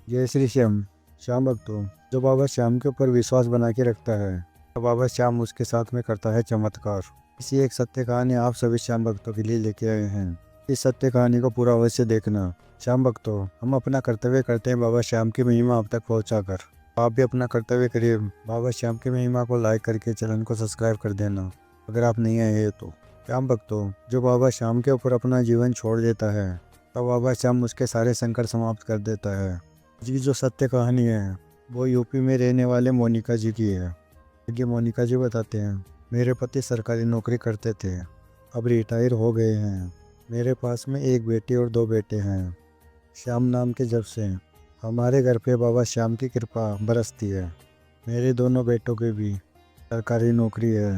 जय श्री श्याम। श्याम भक्तों, जो बाबा श्याम के ऊपर विश्वास बना के रखता है तो बाबा श्याम उसके साथ में करता है चमत्कार। इसी एक सत्य कहानी आप सभी श्याम भक्तों के लिए लेके आए हैं। इस सत्य कहानी को पूरा अवश्य देखना। श्याम भक्तों, हम अपना कर्तव्य करते हैं बाबा श्याम की महिमा आप तक पहुंचा कर। आप भी अपना कर्तव्य करिए, बाबा श्याम की महिमा को लाइक करके चैनल को सब्सक्राइब कर देना अगर आप नहीं आए हैं तो। श्याम भक्तों, जो बाबा श्याम के ऊपर अपना जीवन छोड़ देता है तो बाबा श्याम उसके सारे संकट समाप्त कर देता है। जी, जो सत्य कहानी है वो यूपी में रहने वाले मोनिका जी की है। ये मोनिका जी बताते हैं, मेरे पति सरकारी नौकरी करते थे, अब रिटायर हो गए हैं। मेरे पास में एक बेटी और दो बेटे हैं। श्याम नाम के जब से हमारे घर पे बाबा श्याम की कृपा बरसती है। मेरे दोनों बेटों की भी सरकारी नौकरी है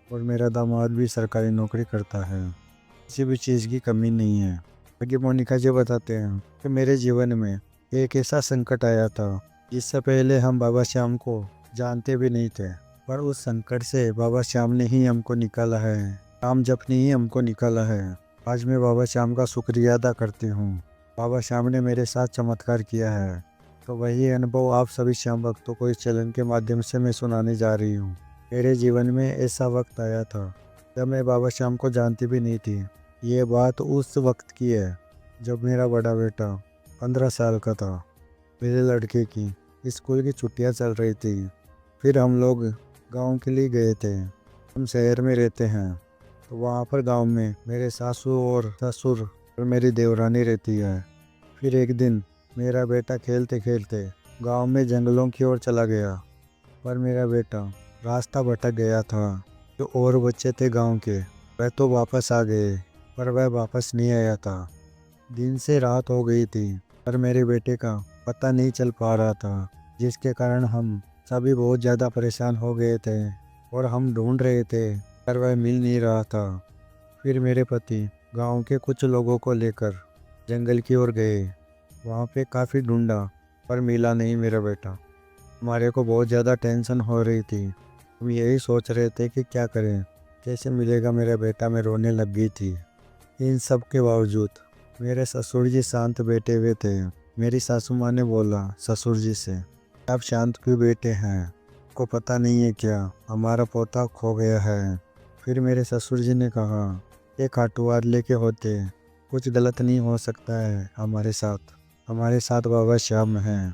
और मेरा दामाद भी सरकारी नौकरी करता है। किसी भी चीज़ की कमी नहीं है। आगे मोनिका जी बताते हैं कि मेरे जीवन में एक ऐसा संकट आया था जिससे पहले हम बाबा श्याम को जानते भी नहीं थे, पर उस संकट से बाबा श्याम ने ही हमको निकाला है। नाम जपने ही हमको निकाला है। आज मैं बाबा श्याम का शुक्रिया अदा करती हूँ। बाबा श्याम ने मेरे साथ चमत्कार किया है, तो वही अनुभव आप सभी श्याम भक्तों को इस चैनल के माध्यम से मैं सुनाने जा रही हूँ। मेरे जीवन में ऐसा वक्त आया था जब मैं बाबा श्याम को जानती भी नहीं थी। ये बात उस वक्त की है जब मेरा बड़ा बेटा 15 साल का था। मेरे लड़के की स्कूल की छुट्टियां चल रही थी। फिर हम लोग गांव के लिए गए थे। हम शहर में रहते हैं, तो वहाँ पर गांव में मेरे सासू और ससुर और मेरी देवरानी रहती है। फिर एक दिन मेरा बेटा खेलते खेलते गांव में जंगलों की ओर चला गया, पर मेरा बेटा रास्ता भटक गया था। जो और बच्चे थे गांव के, वह तो वापस आ गए, पर वह वापस नहीं आया था। दिन से रात हो गई थी, पर मेरे बेटे का पता नहीं चल पा रहा था, जिसके कारण हम सभी बहुत ज़्यादा परेशान हो गए थे और हम ढूंढ रहे थे, पर वह मिल नहीं रहा था। फिर मेरे पति गांव के कुछ लोगों को लेकर जंगल की ओर गए। वहाँ पे काफ़ी ढूंढा, पर मिला नहीं मेरा बेटा। हमारे को बहुत ज़्यादा टेंशन हो रही थी। हम यही सोच रहे थे कि क्या करें, कैसे मिलेगा मेरा बेटा। मैं रोने लग गई थी। इन सब के बावजूद मेरे ससुर जी शांत बैठे हुए थे। मेरी सासू माँ ने बोला ससुर जी से, आप शांत क्यों बैठे हैं, को पता नहीं है क्या हमारा पोता खो गया है। फिर मेरे ससुर जी ने कहा, ये खाटूवाद लेके होते, कुछ गलत नहीं हो सकता है हमारे साथ बाबा श्याम हैं।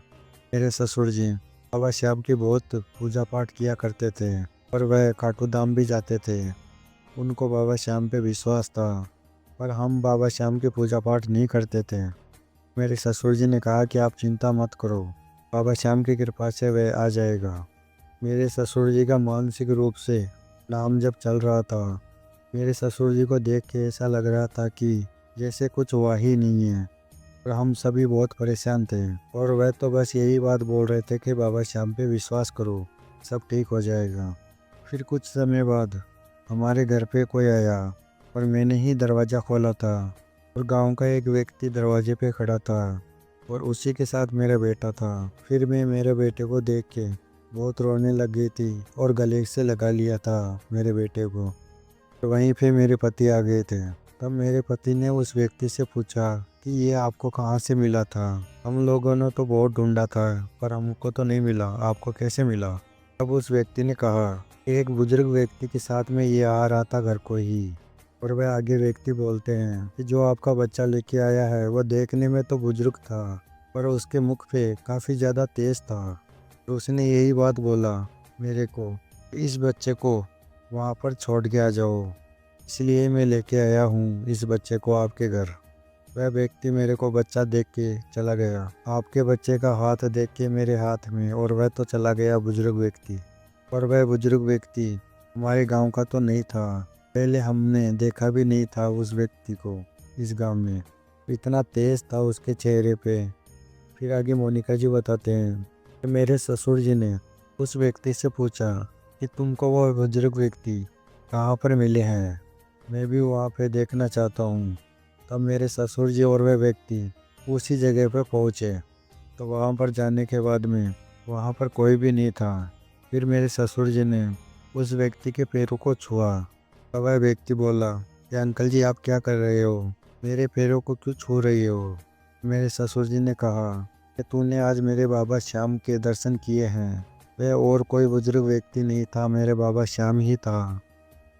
मेरे ससुर जी बाबा श्याम की बहुत पूजा पाठ किया करते थे और वह खाटू धाम भी जाते थे। उनको बाबा श्याम पे विश्वास था, पर हम बाबा श्याम की पूजा पाठ नहीं करते थे। मेरे ससुर जी ने कहा कि आप चिंता मत करो, बाबा श्याम की कृपा से वह आ जाएगा। मेरे ससुर जी का मानसिक रूप से नाम जब चल रहा था। मेरे ससुर जी को देख के ऐसा लग रहा था कि जैसे कुछ हुआ ही नहीं है, और हम सभी बहुत परेशान थे। और वह तो बस यही बात बोल रहे थे कि बाबा श्याम पे विश्वास करो, सब ठीक हो जाएगा। फिर कुछ समय बाद हमारे घर पे कोई आया और मैंने ही दरवाज़ा खोला था, और गांव का एक व्यक्ति दरवाजे पे खड़ा था और उसी के साथ मेरा बेटा था। फिर मैं मेरे बेटे को देख के बहुत रोने लग गई थी और गले से लगा लिया था मेरे बेटे को। तो वहीं पे मेरे पति आ गए थे। तब मेरे पति ने उस व्यक्ति से पूछा कि ये आपको कहाँ से मिला था। हम लोगों ने तो बहुत ढूंढा था, पर हमको तो नहीं मिला, आपको कैसे मिला। तब उस व्यक्ति ने कहा, एक बुजुर्ग व्यक्ति के साथ में ये आ रहा था घर को ही। और वह आगे व्यक्ति बोलते हैं कि जो आपका बच्चा लेके आया है वह देखने में तो बुजुर्ग था, पर उसके मुख पे काफ़ी ज़्यादा तेज था। और उसने यही बात बोला मेरे को, इस बच्चे को वहाँ पर छोड़ के आ जाओ, इसलिए मैं लेके आया हूँ इस बच्चे को आपके घर। वह व्यक्ति मेरे को बच्चा देख के चला गया। आपके बच्चे का हाथ देख के मेरे हाथ में, और वह तो चला गया बुजुर्ग व्यक्ति। और वह बुजुर्ग व्यक्ति हमारे गांव का तो नहीं था, पहले हमने देखा भी नहीं था उस व्यक्ति को इस गांव में। इतना तेज था उसके चेहरे पे। फिर आगे मोनिका जी बताते हैं कि मेरे ससुर जी ने उस व्यक्ति से पूछा कि तुमको वो बुजुर्ग व्यक्ति कहाँ पर मिले हैं, मैं भी वहाँ पे देखना चाहता हूँ। तब मेरे ससुर जी और वह व्यक्ति उसी जगह पर पहुँचे। तो वहाँ पर जाने के बाद में वहाँ पर कोई भी नहीं था। फिर मेरे ससुर जी ने उस व्यक्ति के पैरों को छुआ। तब वह व्यक्ति बोला कि अंकल जी आप क्या कर रहे हो, मेरे पैरों को क्यों छू रही हो। मेरे ससुर जी ने कहा कि तूने आज मेरे बाबा श्याम के दर्शन किए हैं। वह और कोई बुजुर्ग व्यक्ति नहीं था, मेरे बाबा श्याम ही था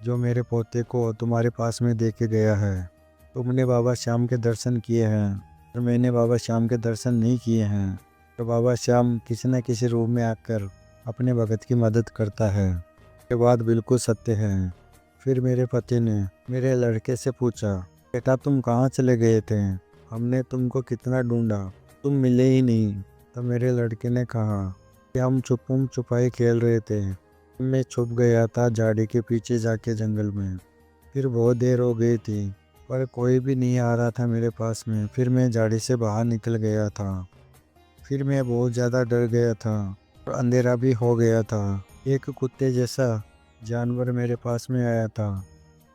जो मेरे पोते को तुम्हारे पास में दे के गया है। तुमने बाबा श्याम के दर्शन किए हैं और मैंने बाबा श्याम के दर्शन नहीं किए हैं। तो बाबा श्याम किसी न किसी रूप में आकर अपने भगत की मदद करता है। ये बात बिल्कुल सत्य है। फिर मेरे पति ने मेरे लड़के से पूछा, बेटा तुम कहाँ चले गए थे? हमने तुमको कितना ढूंढा, तुम मिले ही नहीं। तब मेरे लड़के ने कहा कि हम छुपम छुपाई खेल रहे थे। मैं छुप गया था झाड़ी के पीछे जाके जंगल में। फिर बहुत देर हो गई थी पर कोई भी नहीं आ रहा था मेरे पास में। फिर मैं झाड़ी से बाहर निकल गया था। फिर मैं बहुत ज़्यादा डर गया था और अंधेरा भी हो गया था। एक कुत्ते जैसा जानवर मेरे पास में आया था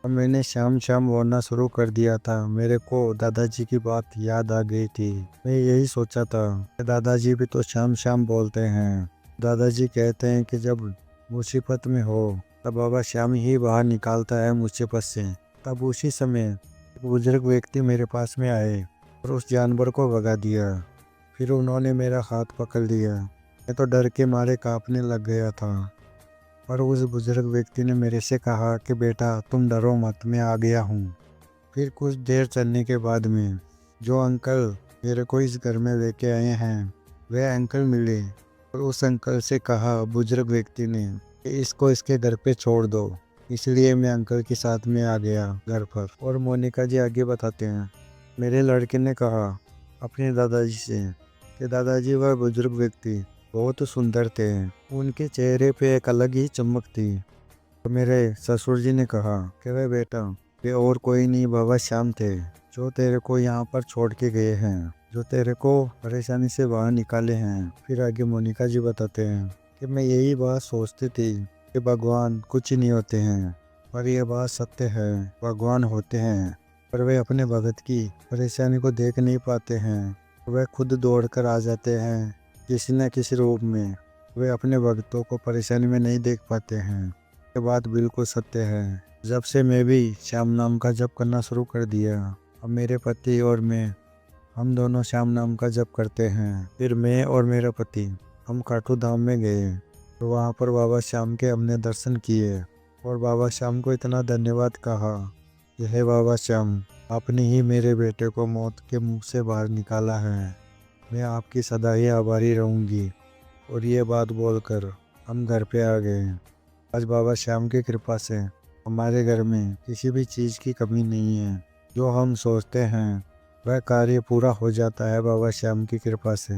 और मैंने शाम शाम बोलना शुरू कर दिया था। मेरे को दादाजी की बात याद आ गई थी। मैं यही सोचा था कि दादाजी भी तो शाम शाम बोलते हैं। दादाजी कहते हैं कि जब मुसीबत में हो तब बाबा श्याम ही बाहर निकालता है मुसीबत से। तब उसी समय एक बुजुर्ग व्यक्ति मेरे पास में आए और उस जानवर को भगा दिया। फिर उन्होंने मेरा हाथ पकड़ लिया। मैं तो डर के मारे कांपने लग गया था। पर उस बुजुर्ग व्यक्ति ने मेरे से कहा कि बेटा तुम डरो मत, मैं आ गया हूँ। फिर कुछ देर चलने के बाद में जो अंकल मेरे को इस घर में लेके आए हैं वह अंकल मिले और उस अंकल से कहा बुजुर्ग व्यक्ति ने कि इसको इसके घर पे छोड़ दो। इसलिए मैं अंकल के साथ में आ गया घर पर। और मोनिका जी आगे बताते हैं, मेरे लड़के ने कहा अपने दादाजी से कि दादाजी वह बुजुर्ग व्यक्ति बहुत सुंदर थे, उनके चेहरे पे एक अलग ही चमक थी। तो मेरे ससुर जी ने कहा कि वह बेटा वे और कोई नहीं बाबा श्याम थे जो तेरे को यहाँ पर छोड़ के गए हैं, जो तेरे को परेशानी से बाहर निकाले हैं। फिर आगे मोनिका जी बताते हैं कि मैं यही बात सोचती थी कि भगवान कुछ नहीं होते हैं, पर यह बात सत्य है, भगवान होते हैं पर वे अपने भगत की परेशानी को देख नहीं पाते हैं। वह खुद दौड़ कर आ जाते हैं किसी न किसी रूप में। वे अपने भक्तों को परेशानी में नहीं देख पाते हैं। ये बात बिल्कुल सत्य है। जब से मैं भी श्याम नाम का जप करना शुरू कर दिया, अब मेरे पति और मैं हम दोनों श्याम नाम का जप करते हैं। फिर मैं और मेरा पति हम खाटू धाम में गए तो वहाँ पर बाबा श्याम के हमने दर्शन किए और बाबा श्याम को इतना धन्यवाद कहा कि हे बाबा श्याम, आपने ही मेरे बेटे को मौत के मुंह से बाहर निकाला है। मैं आपकी सदा ही आभारी रहूँगी। और ये बात बोलकर हम घर पे आ गए। आज बाबा श्याम की कृपा से हमारे घर में किसी भी चीज़ की कमी नहीं है। जो हम सोचते हैं वह कार्य पूरा हो जाता है बाबा श्याम की कृपा से।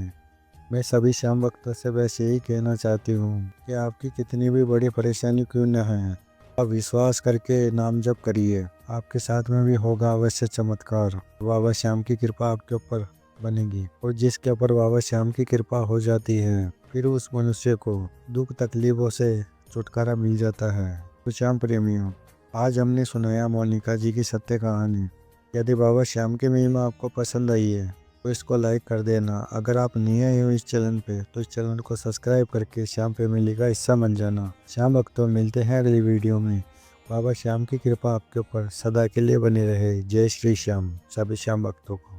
मैं सभी श्याम भक्तों से वैसे ही कहना चाहती हूँ कि आपकी कितनी भी बड़ी परेशानी क्यों न है, आप विश्वास करके नाम जप करिए, आपके साथ में भी होगा अवश्य चमत्कार। बाबा श्याम की कृपा आपके ऊपर बनेगी और जिसके ऊपर बाबा श्याम की कृपा हो जाती है फिर उस मनुष्य को दुख तकलीफों से छुटकारा मिल जाता है। तो श्याम प्रेमियों, आज हमने सुनाया मोनिका जी की सत्य कहानी। यदि बाबा श्याम की महिमा आपको पसंद आई है तो इसको लाइक कर देना। अगर आप नए आए हो इस चैनल पे तो इस चैनल को सब्सक्राइब करके श्याम फैमिली का हिस्सा बन जाना। श्याम भक्तों, मिलते हैं अगली वीडियो में। बाबा श्याम की कृपा आपके ऊपर सदा के लिए बनी रहे। जय श्री श्याम सभी श्याम भक्तों को।